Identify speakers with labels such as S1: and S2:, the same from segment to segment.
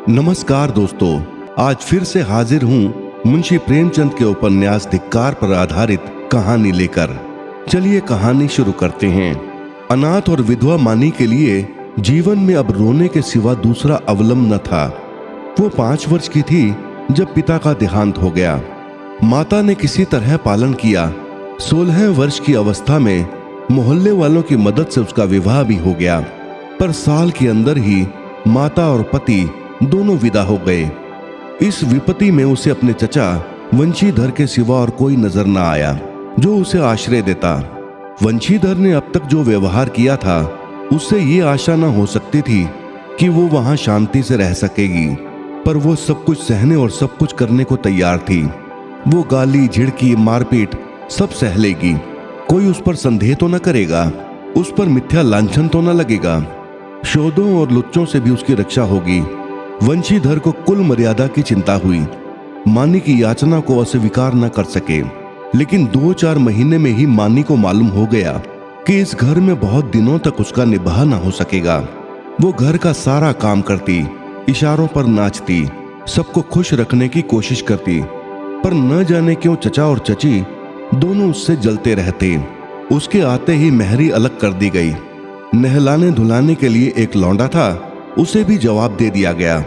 S1: नमस्कार दोस्तों, आज फिर से हाजिर हूँ मुंशी प्रेमचंद के उपन्यास धिक्कार पर आधारित कहानी लेकर। चलिए कहानी शुरू करते हैं। अनाथ और विधवा मानी के लिए जीवन में अब रोने के सिवा दूसरा अवलंब न था। वो 5 वर्ष की थी जब पिता का देहांत हो गया। माता ने किसी तरह पालन किया। 16 वर्ष की अवस्था में मोहल्ले वालों की मदद से उसका विवाह भी हो गया, पर साल के अंदर ही माता और पति दोनों विदा हो गए। इस विपत्ति में उसे अपने चचा वंशीधर के सिवा और कोई नजर न आया जो उसे आश्रय देता। वंशीधर ने अब तक जो व्यवहार किया था उससे ये आशा न हो सकती थी कि वो वहां शांति से रह सकेगी, पर वो सब कुछ सहने और सब कुछ करने को तैयार थी। वो गाली, झिड़की, मारपीट सब सह लेगी। कोई उस पर संदेह तो न करेगा, उस पर मिथ्या लांछन तो न लगेगा। शोधों और लुच्चों से भी उसकी रक्षा होगी। वंशीधर को कुल मर्यादा की चिंता हुई। मानी की याचना को अस्वीकार न कर सके, लेकिन 2-4 महीने में ही मानी को मालूम हो गया कि इस घर में बहुत दिनों तक उसका निबाह न हो सकेगा। वो घर का सारा काम करती, इशारों पर नाचती, सबको खुश रखने की कोशिश करती, पर न जाने क्यों चचा और चची दोनों उससे जलते रहते। उसके आते ही मेहरी अलग कर दी गई। नहलाने धुलाने के लिए एक लौंडा था, उसे भी जवाब दे दिया गया,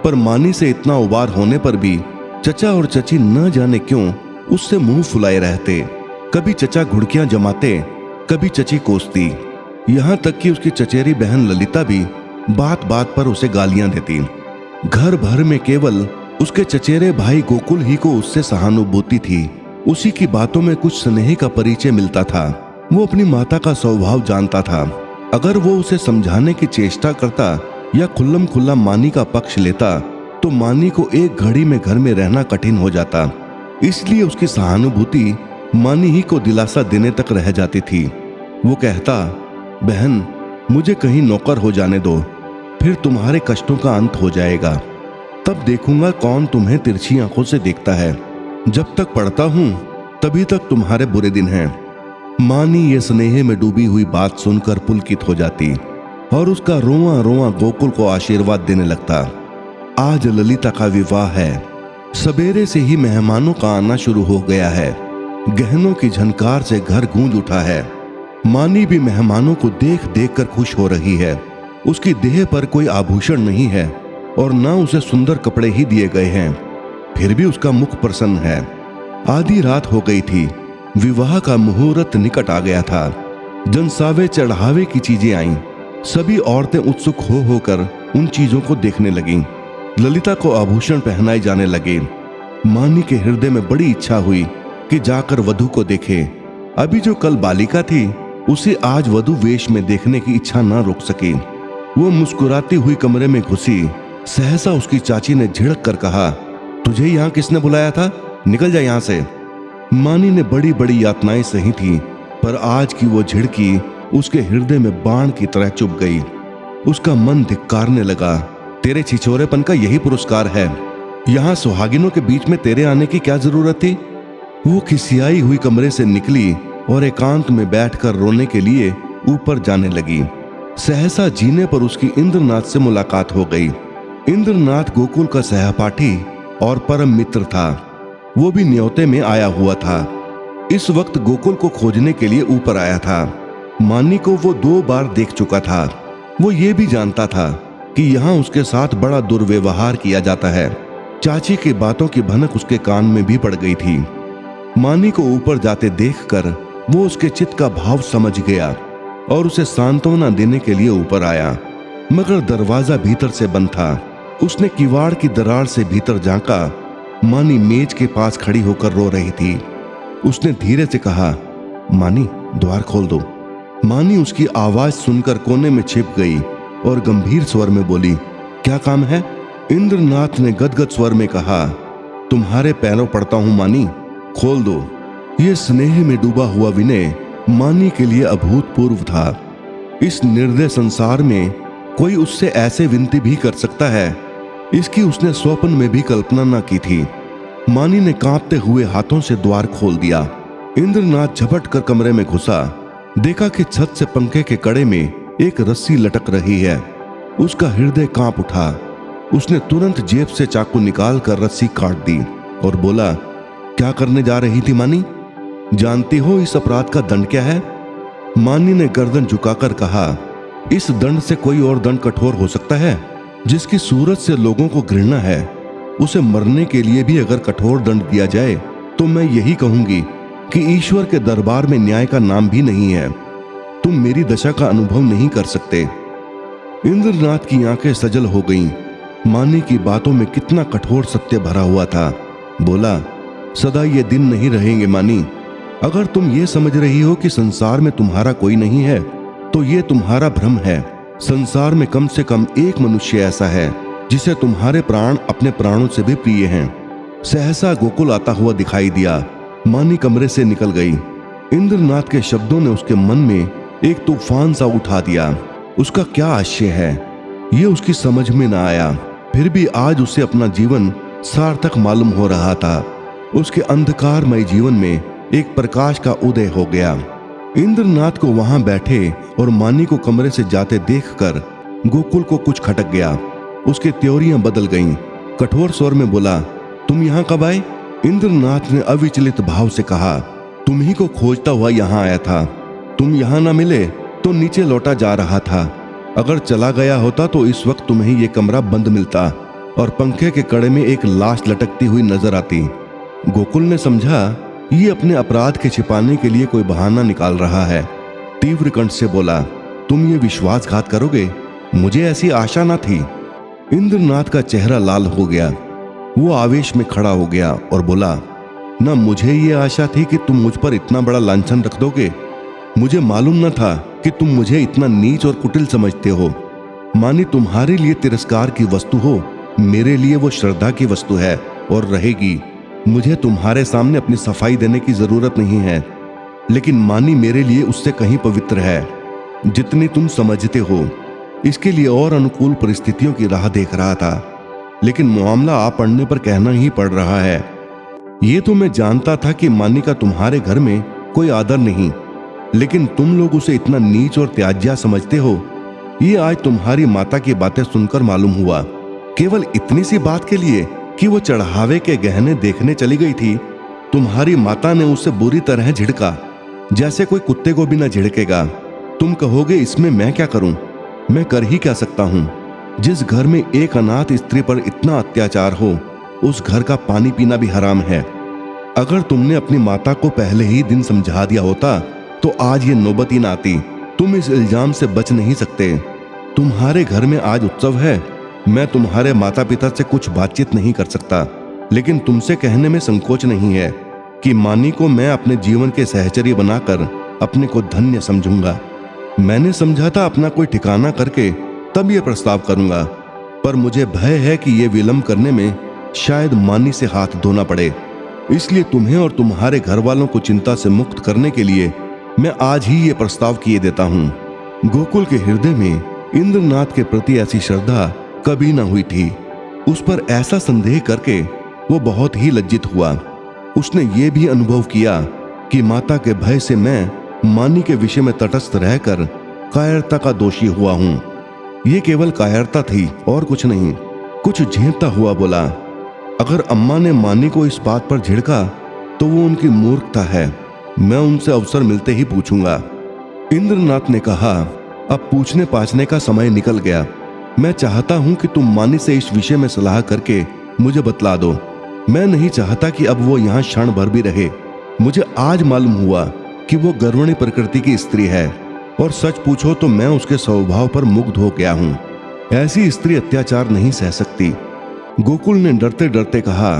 S1: पर मानी से इतना उबार होने पर भी चचा और चची न जाने क्यों उससे मुंह फुलाए रहते। कभी चचा घुड़कियां जमाते, कभी चची कोसती, यहाँ तक कि उसकी चचेरी बहन ललिता भी बात बात पर उसे गालियां देती। घर भर में केवल उसके चचेरे भाई गोकुल ही को उससे सहानुभूति थी। उसी की बातों में कुछ स्नेह का परिचय मिलता था। वो अपनी माता का स्वभाव जानता था। अगर वो उसे समझाने की चेष्टा करता या खुल्लम खुल्ला मानी का पक्ष लेता तो मानी को एक घड़ी में घर में रहना कठिन हो जाता। इसलिए उसकी सहानुभूति मानी ही को दिलासा देने तक रह जाती थी। वो कहता, बहन मुझे कहीं नौकर हो जाने दो, फिर तुम्हारे कष्टों का अंत हो जाएगा। तब देखूंगा कौन तुम्हें तिरछी आंखों से देखता है। जब तक पढ़ता हूं तभी तक तुम्हारे बुरे दिन हैं। मानी ये स्नेह में डूबी हुई बात सुनकर पुलकित हो जाती और उसका रोआ रोआ गोकुल को आशीर्वाद देने लगता। आज ललिता का विवाह है। सवेरे से ही मेहमानों का आना शुरू हो गया है। गहनों की झनकार से घर गूंज उठा है। मानी भी मेहमानों को देख देख कर खुश हो रही है। उसकी देह पर कोई आभूषण नहीं है और न उसे सुंदर कपड़े ही दिए गए हैं, फिर भी उसका मुख प्रसन्न है। आधी रात हो गई थी। विवाह का मुहूर्त निकट आ गया था। जनसावे चढ़ावे की चीजें आईं। सभी औरतें उत्सुक हो होकर उन चीजों को देखने लगीं। ललिता को आभूषण पहनाए जाने लगे। मानी के हृदय में बड़ी इच्छा हुई कि जाकर वधू को देखे। अभी जो कल बालिका थी उसे आज वधू वेश में देखने की इच्छा न रोक सकी। वो मुस्कुराती हुई कमरे में घुसी। सहसा उसकी चाची ने झिड़क कर कहा, तुझे यहाँ किसने बुलाया था? निकल जा यहाँ से। मानी ने बड़ी बड़ी यातनाएं सही थी, पर आज की वो झिड़की उसके हृदय में बाण की तरह चुभ गई। उसका मन धिक्कारने लगा। तेरे छिछोरेपन का यही पुरस्कार है। यहाँ सुहागिनों के बीच में तेरे आने की क्या जरूरत थी? वो खिसियाई हुई कमरे से निकली और एकांत में बैठकर रोने के लिए ऊपर जाने लगी। सहसा जीने पर उसकी इंद्रनाथ से मुलाकात हो गई। इंद्रनाथ गोकुल का सहपाठी और परम मित्र था। वो भी न्योते में आया हुआ था। इस वक्त गोकुल को खोजने के लिए ऊपर आया था। मानी को वो 2 बार देख चुका था। वो ये भी जानता था कि यहाँ उसके साथ बड़ा दुर्व्यवहार किया जाता है। चाची की बातों की भनक उसके कान में भी पड़ गई थी। मानी को ऊपर जाते देखकर वो उसके चित्त का भाव समझ गया और उसे सांत्वना देने के लिए ऊपर आया, मगर दरवाजा भीतर से बंद था। उसने किवाड़ की दरार से भीतर झांका। मानी मेज के पास खड़ी होकर रो रही थी। उसने धीरे से कहा, मानी द्वार खोल दो। मानी उसकी आवाज सुनकर कोने में छिप गई और गंभीर स्वर में बोली, क्या काम है? इंद्रनाथ ने गदगद स्वर में कहा, तुम्हारे पैरों पड़ता हूं मानी, खोल दो। ये स्नेह में डूबा हुआ विनय मानी के लिए अभूतपूर्व था। इस निर्दय संसार में कोई उससे ऐसे विनती भी कर सकता है, इसकी उसने स्वप्न में भी कल्पना न की थी। मानी ने कांपते हुए हाथों से द्वार खोल दिया। इंद्रनाथ झपट कर कमरे में घुसा। देखा कि छत से पंखे के कड़े में एक रस्सी लटक रही है। उसका हृदय कांप उठा। उसने तुरंत जेब से चाकू निकाल कर रस्सी काट दी और बोला, क्या करने जा रही थी मानी? जानती हो इस अपराध का दंड क्या है? मानी ने गर्दन झुकाकर कहा, इस दंड से कोई और दंड कठोर हो सकता है? जिसकी सूरत से लोगों को घृणा है, उसे मरने के लिए भी अगर कठोर दंड दिया जाए तो मैं यही कहूंगी कि ईश्वर के दरबार में न्याय का नाम भी नहीं है। तुम मेरी दशा का अनुभव नहीं कर सकते। इंद्रनाथ की आंखें सजल हो गईं। मानी की बातों में कितना कठोर सत्य भरा हुआ था। बोला, सदा ये दिन नहीं रहेंगे मानी। अगर तुम ये समझ रही हो कि संसार में तुम्हारा कोई नहीं है तो ये तुम्हारा भ्रम है। संसार में कम से कम एक मनुष्य ऐसा है जिसे तुम्हारे प्राण अपने प्राणों से भी प्रिय हैं। सहसा गोकुल आता हुआ दिखाई दिया। मानी कमरे से निकल गई। इंद्रनाथ के शब्दों ने उसके मन में एक तूफान सा उठा दिया। उसका क्या आशय है ये उसकी समझ में न आया। फिर भी आज उसे अपना जीवन सार्थक मालूम हो रहा था। उसके अंधकारमय जीवन में एक प्रकाश का उदय हो गया। इंद्रनाथ को वहां बैठे और मानी को कमरे से जाते देखकर गोकुल को कुछ खटक गया। उसकी त्योरियां बदल गईं। कठोर स्वर में बोला, तुम यहां कब आए? इंद्रनाथ ने अविचलित भाव से कहा, तुम ही को खोजता हुआ यहां आया था। तुम यहां ना मिले तो नीचे लौटा जा रहा था। अगर चला गया होता तो इस वक्त तुम्हें यह कमरा बंद मिलता और पंखे के कड़े में एक लाश लटकती हुई नजर आती। गोकुल ने समझा ये अपने अपराध के छिपाने के लिए कोई बहाना निकाल रहा है। तीव्र कंठ से बोला, तुम ये विश्वासघात करोगे? मुझे ऐसी आशा न थी। इंद्रनाथ का चेहरा लाल हो गया। वो आवेश में खड़ा हो गया और बोला, न मुझे ये आशा थी कि तुम मुझ पर इतना बड़ा लांछन रख दोगे। मुझे मालूम न था कि तुम मुझे इतना नीच और कुटिल समझते हो। मानी तुम्हारे लिए तिरस्कार की वस्तु हो, मेरे लिए वो श्रद्धा की वस्तु है और रहेगी। मुझे तुम्हारे सामने अपनी सफाई देने की जरूरत नहीं है, लेकिन मानी मेरे लिए उससे कहीं पवित्र है जितनी तुम समझते हो। इसके लिए और अनुकूल परिस्थितियों की राह देख रहा था, लेकिन मामला आ पड़ने पर कहना ही पड़ रहा है। ये तो मैं जानता था कि मानी का तुम्हारे घर में कोई आदर नहीं, लेकिन तुम लोग उसे इतना नीच और त्याज्या समझते हो, ये आज तुम्हारी माता की बातें सुनकर मालूम हुआ। केवल इतनी सी बात के लिए कि वो चढ़ावे के गहने देखने चली गई थी, तुम्हारी माता ने उसे बुरी तरह झिड़का, जैसे कोई कुत्ते को भी न झिड़केगा। तुम कहोगे इसमें मैं क्या करूं? मैं कर ही क्या सकता हूं? जिस घर में एक अनाथ स्त्री पर इतना अत्याचार हो, उस घर का पानी पीना भी हराम है। अगर तुमने अपनी माता को पहले ही दिन समझा दिया होता तो आज ये नौबत ही ना आती। तुम इस इल्जाम से बच नहीं सकते। तुम्हारे घर में आज उत्सव है। मैं तुम्हारे माता पिता से कुछ बातचीत नहीं कर सकता, लेकिन तुमसे कहने में संकोच नहीं है कि मानी को मैं अपने जीवन के सहचर्य बनाकर अपने को धन्य समझूंगा। मैंने समझा था अपना कोई ठिकाना करके तब यह प्रस्ताव करूंगा, पर मुझे भय है कि यह विलंब करने में शायद मानी से हाथ धोना पड़े। इसलिए तुम्हें और तुम्हारे घर वालों को चिंता से मुक्त करने के लिए मैं आज ही ये प्रस्ताव किए देता हूँ। गोकुल के हृदय में इंद्रनाथ के प्रति ऐसी श्रद्धा कभी ना हुई थी। उस पर ऐसा संदेह करके वो बहुत ही लज्जित हुआ। उसने ये भी अनुभव किया कि माता के भय से मैं मानी के विषय में तटस्थ रहकर कायरता का दोषी हुआ हूं। ये केवल कायरता थी और कुछ नहीं। कुछ झेपता हुआ बोला, अगर अम्मा ने मानी को इस बात पर झिड़का तो वो उनकी मूर्खता है। मैं उनसे अवसर मिलते ही पूछूंगा। इंद्रनाथ ने कहा, अब पूछने पाछने का समय निकल गया। मैं चाहता हूं कि तुम मानी से इस विषय में सलाह करके मुझे बतला दो। मैं नहीं चाहता कि अब वो यहाँ क्षण भर भी रहे। मुझे आज मालूम हुआ कि वो गर्वणी प्रकृति की स्त्री है, और सच पूछो तो मैं उसके स्वभाव पर मुग्ध हो गया हूँ। ऐसी स्त्री अत्याचार नहीं सह सकती। गोकुल ने डरते डरते कहा,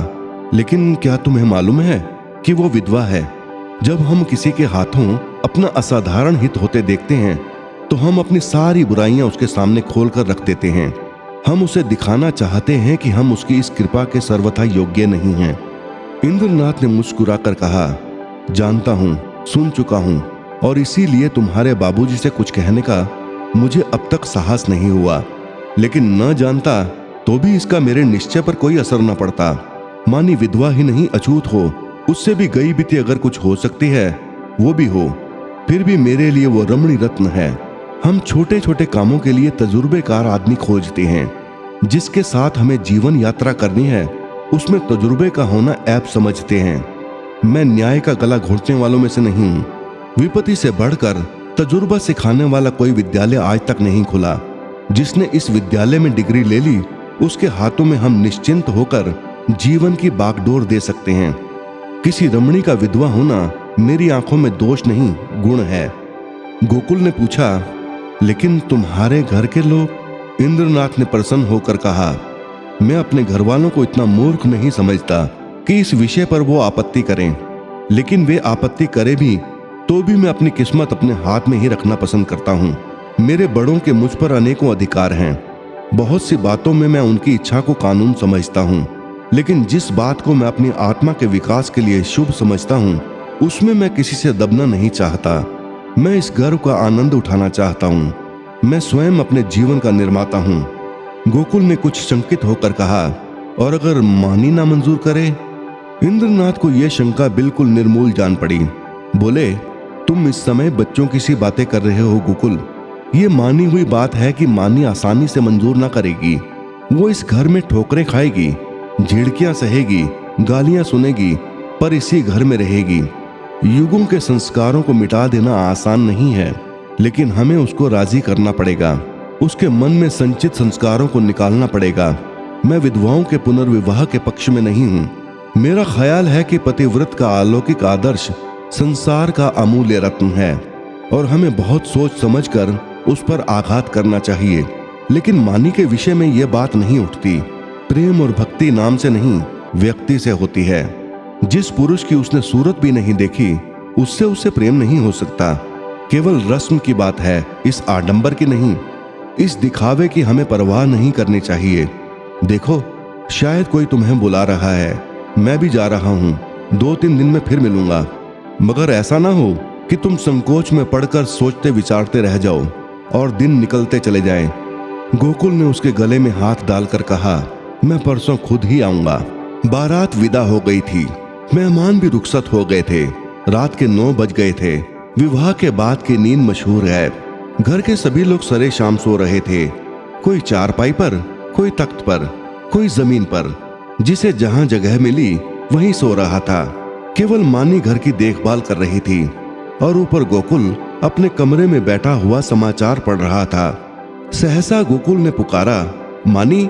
S1: लेकिन क्या तुम्हें मालूम है कि वो विधवा है? जब हम किसी के हाथों अपना असाधारण हित होते देखते हैं तो हम अपनी सारी बुराइयां उसके सामने खोल कर रख देते हैं। हम उसे दिखाना चाहते हैं कि हम उसकी इस कृपा के सर्वथा योग्य नहीं हैं। इंद्रनाथ ने मुस्कुराकर कहा, जानता हूं, सुन चुका हूं, और इसीलिए तुम्हारे बाबूजी से कुछ कहने का मुझे अब तक साहस नहीं हुआ। लेकिन न जानता तो भी इसका मेरे निश्चय पर कोई असर न पड़ता। मानी विधवा ही नहीं अछूत हो, उससे भी गई बीती अगर कुछ हो सकती है वो भी हो, फिर भी मेरे लिए वो रमणी रत्न है। हम छोटे छोटे कामों के लिए तजुर्बेकार आदमी खोजते हैं, जिसके साथ हमें जीवन यात्रा करनी है उसमें तजुर्बे का होना ऐप समझते हैं। मैं न्याय का गला घोटने वालों में से नहीं हूं। विपत्ति से बढ़कर तजुर्बा सिखाने वाला कोई विद्यालय आज तक नहीं खुला। जिसने इस विद्यालय में डिग्री ले ली उसके हाथों में हम निश्चिंत होकर जीवन की बागडोर दे सकते हैं। किसी रमणी का विधवा होना मेरी आंखों में दोष नहीं, गुण है। गोकुल ने पूछा, लेकिन तुम्हारे घर के लोग? इंद्रनाथ ने प्रसन्न होकर कहा, मैं अपने घर वालों को इतना मूर्ख नहीं समझता कि इस विषय पर वो आपत्ति करें। लेकिन वे आपत्ति करें भी तो भी मैं अपनी किस्मत अपने हाथ में ही रखना पसंद करता हूँ। मेरे बड़ों के मुझ पर अनेकों अधिकार हैं। बहुत सी बातों में मैं उनकी इच्छा को कानून समझता हूँ, लेकिन जिस बात को मैं अपनी आत्मा के विकास के लिए शुभ समझता हूँ उसमें मैं किसी से दबना नहीं चाहता। मैं इस गर्व का आनंद उठाना चाहता हूँ। मैं स्वयं अपने जीवन का निर्माता हूँ। गोकुल ने कुछ शंकित होकर कहा, और अगर मानी ना मंजूर करे? इंद्रनाथ को यह शंका बिल्कुल निर्मूल जान पड़ी। बोले, तुम इस समय बच्चों की सी बातें कर रहे हो गोकुल। ये मानी हुई बात है कि मानी आसानी से मंजूर ना करेगी। वो इस घर में ठोकरें खाएगी, झिड़कियां सहेगी, गालियां सुनेगी, पर इसी घर में रहेगी। युगों के संस्कारों को मिटा देना आसान नहीं है, लेकिन हमें उसको राजी करना पड़ेगा। उसके मन में संचित संस्कारों को निकालना पड़ेगा। मैं विधवाओं के पुनर्विवाह के पक्ष में नहीं हूँ। मेरा ख्याल है कि पतिव्रत का अलौकिक आदर्श संसार का अमूल्य रत्न है और हमें बहुत सोच समझकर उस पर आघात करना चाहिए। लेकिन मानी के विषय में यह बात नहीं उठती। प्रेम और भक्ति नाम से नहीं, व्यक्ति से होती है। जिस पुरुष की उसने सूरत भी नहीं देखी उससे उसे प्रेम नहीं हो सकता। केवल रस्म की बात है, इस आडंबर की नहीं। इस दिखावे की हमें परवाह नहीं करनी चाहिए। देखो, शायद कोई तुम्हें बुला रहा है। मैं भी जा रहा हूँ। 2-3 दिन में फिर मिलूंगा। मगर ऐसा ना हो कि तुम संकोच में पड़कर सोचते विचारते रह जाओ और दिन निकलते चले जाएं। गोकुल ने उसके गले में हाथ डालकर कहा, मैं परसों खुद ही आऊंगा। बारात विदा हो गई थी। मेहमान भी रुखसत हो गए थे। रात के 9 बज गए थे। विवाह के बाद की नींद मशहूर है। घर के सभी लोग सरे शाम सो रहे थे। कोई चारपाई पर, कोई तख्त पर, कोई जमीन पर। जिसे जहां जगह मिली वहीं सो रहा था। केवल मानी घर की देखभाल कर रही थी और ऊपर गोकुल अपने कमरे में बैठा हुआ समाचार पढ़ रहा था। सहसा गोकुल ने पुकारा, मानी,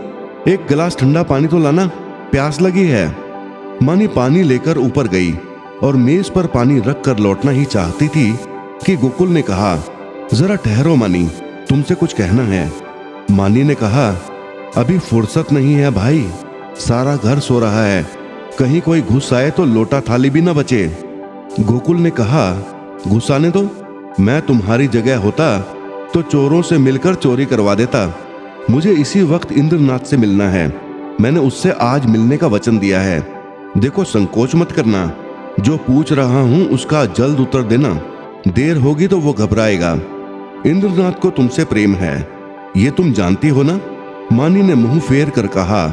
S1: एक गिलास ठंडा पानी तो लाना, प्यास लगी है। मानी पानी लेकर ऊपर गई और मेज पर पानी रख कर लौटना ही चाहती थी कि गोकुल ने कहा, जरा ठहरो मानी, तुमसे कुछ कहना है। मानी ने कहा, अभी फुर्सत नहीं है भाई, सारा घर सो रहा है। कहीं कोई घुस आए तो लोटा थाली भी ना बचे। गोकुल ने कहा, घुस आने दो। मैं तुम्हारी जगह होता तो चोरों से मिलकर चोरी करवा देता। मुझे इसी वक्त इंद्रनाथ से मिलना है। मैंने उससे आज मिलने का वचन दिया है। देखो, संकोच मत करना। जो पूछ रहा हूं उसका जल्द उत्तर देना। देर होगी तो वो घबराएगा। इंद्रनाथ को तुमसे प्रेम है, ये तुम जानती हो ना? मानी ने मुंह फेर कर कहा,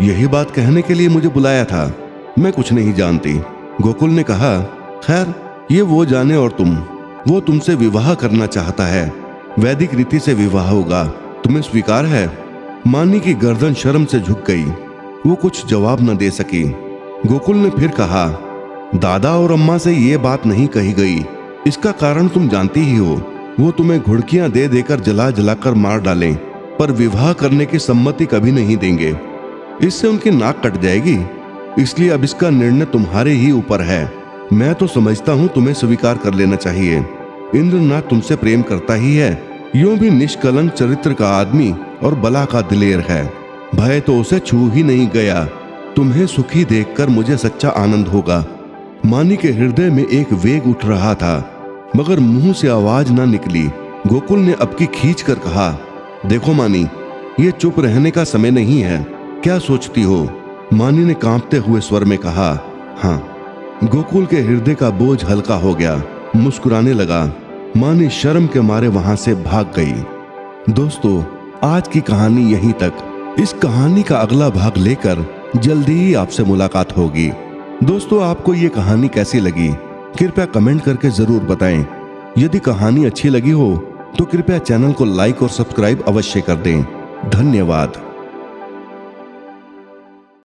S1: यही बात कहने के लिए मुझे बुलाया था। मैं कुछ नहीं जानती। गोकुल ने कहा, खैर, ये वो जाने और तुम। वो तुमसे विवाह करना चाहता है। वैदिक रीति से विवाह होगा। तुम्हें स्वीकार है? मानी की गर्दन शर्म से झुक गई। वो कुछ जवाब न दे सकी। गोकुल ने फिर कहा, दादा और अम्मा से ये बात नहीं कही गई। इसका कारण तुम जानती ही हो। वो तुम्हें घुड़कियां दे देकर जला जलाकर मार डालें, पर विवाह करने की सम्मति कभी नहीं देंगे। इससे उनकी नाक कट जाएगी। इसलिए अब इसका निर्णय तुम्हारे ही ऊपर है। मैं तो समझता हूँ तुम्हें स्वीकार कर लेना चाहिए। इंद्रनाथ तुमसे प्रेम करता ही है। यूं भी निष्कलंक चरित्र का आदमी और बला का दिलेर है। भय तो उसे छू ही नहीं गया। तुम्हें सुखी देखकर मुझे सच्चा आनंद होगा। मानी के हृदय में एक वेग उठ रहा था, मगर मुंह से आवाज ना निकली। गोकुल ने अब की खींच कर कहा, देखो मानी, ये चुप रहने का समय नहीं है। क्या सोचती हो? मानी ने कांपते हुए स्वर में कहा, हाँ। गोकुल के हृदय का बोझ हल्का हो गया। मुस्कुराने लगा। मानी शर्म के मारे वहां से भाग गई। दोस्तों, आज की कहानी यहीं तक। इस कहानी का अगला भाग लेकर जल्दी ही आपसे मुलाकात होगी। दोस्तों, आपको ये कहानी कैसी लगी कृपया कमेंट करके जरूर बताएं। यदि कहानी अच्छी लगी हो तो कृपया चैनल को लाइक और सब्सक्राइब अवश्य कर दें। धन्यवाद।